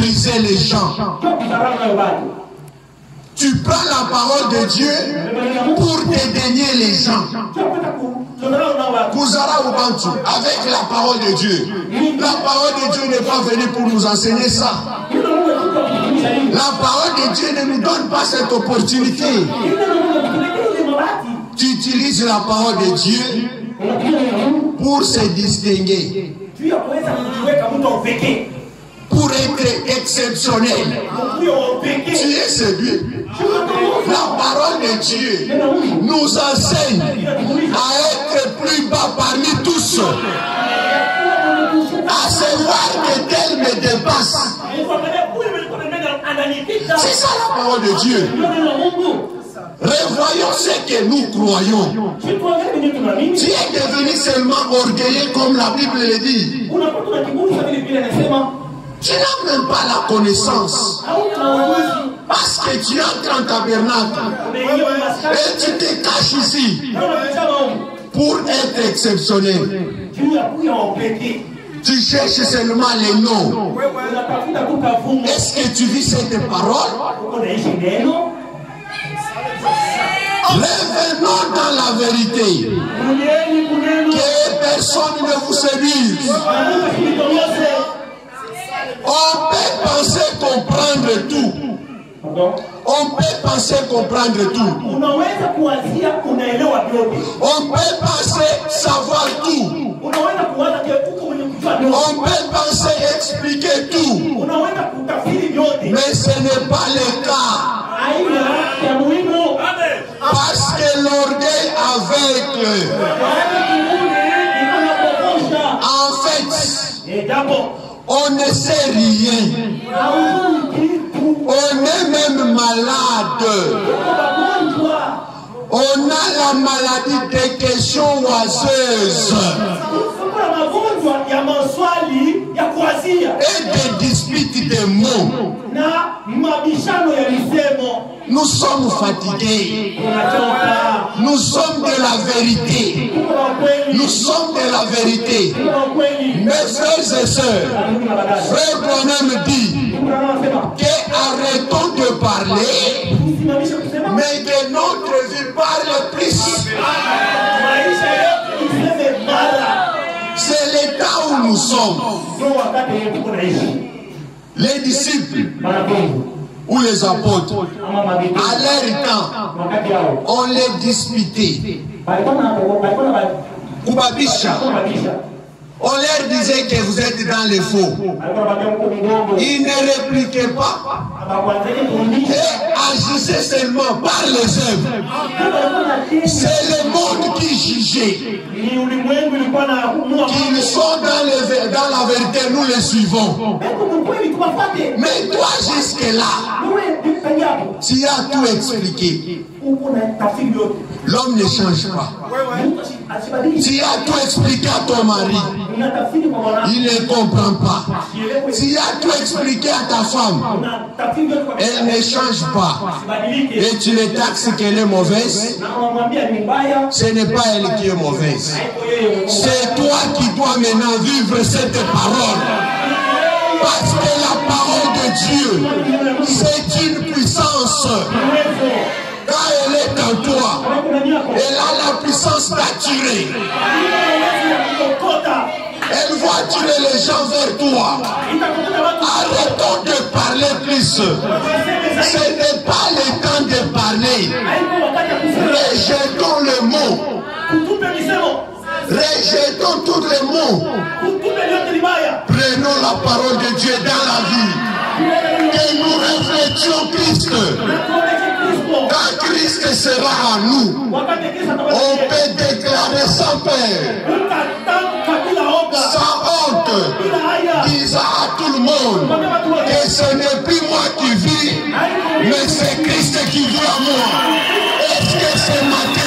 mépriser les gens. Tu prends la parole de Dieu pour dédaigner les gens. Avec la parole de Dieu. La parole de Dieu n'est pas venue pour nous enseigner ça. La parole de Dieu ne nous donne pas cette opportunité. Tu utilises la parole de Dieu pour se distinguer. Pour être exceptionnel. Tu es séduit. La parole de Dieu nous enseigne à être plus bas parmi tous. À savoir que tel me dépasse. C'est ça la parole de Dieu. Revoyons ce que nous croyons. Tu es devenu seulement orgueilleux comme la Bible le dit. Tu n'as même pas la connaissance. Parce que tu entres en tabernacle. Et tu te caches ici. Pour être exceptionnel. Tu cherches seulement les noms. Est-ce que tu vis cette parole? Revenons dans la vérité. Que personne ne vous séduise. On peut penser comprendre tout. On peut penser comprendre tout. On peut penser savoir tout. On peut penser expliquer tout. Mais ce n'est pas le cas. Parce que l'orgueil aveugle. En fait, on ne sait rien. On est même malade. On a la maladie des questions oiseuses. Et des disputes de mots. Nous sommes fatigués. Nous sommes de la vérité. Nous sommes de la vérité. Mes frères et sœurs, Frère Branham dit que arrêtons de parler, mais que notre vie parle plus. C'est l'état où nous sommes. Les disciples ou les apôtres, à leur temps, on les disputait. On leur disait que vous êtes dans les faux. Ils ne répliquaient pas. Et agissaient seulement par les œuvres. C'est le monde qui jugeait. Qu'ils sont dans la vérité, nous les suivons. Mais toi, jusque-là, tu as tout expliqué. L'homme ne change pas. Tu as tout expliqué à ton mari. Il ne comprend pas. Tu as tout expliqué à ta femme. Elle ne change pas. Et tu les taxes qu'elle est mauvaise. Ce n'est pas elle qui est mauvaise. C'est toi qui dois maintenant vivre cette parole. Parce que la parole de Dieu, c'est une puissance. Quand elle est en toi, elle a la puissance d'attirer. Elle va attirer les gens vers toi. Arrêtons de parler plus. Ce n'est pas le temps de parler. Rejetons le mot. Rejetons tous les mots. Prenons la parole de Dieu dans la vie. Que nous reflétions Christ. Quand Christ sera en nous, on peut déclarer sans peur, sans honte, disant à tout le monde que ce n'est plus moi qui vis, mais c'est Christ qui vit en moi. Est-ce que ce matin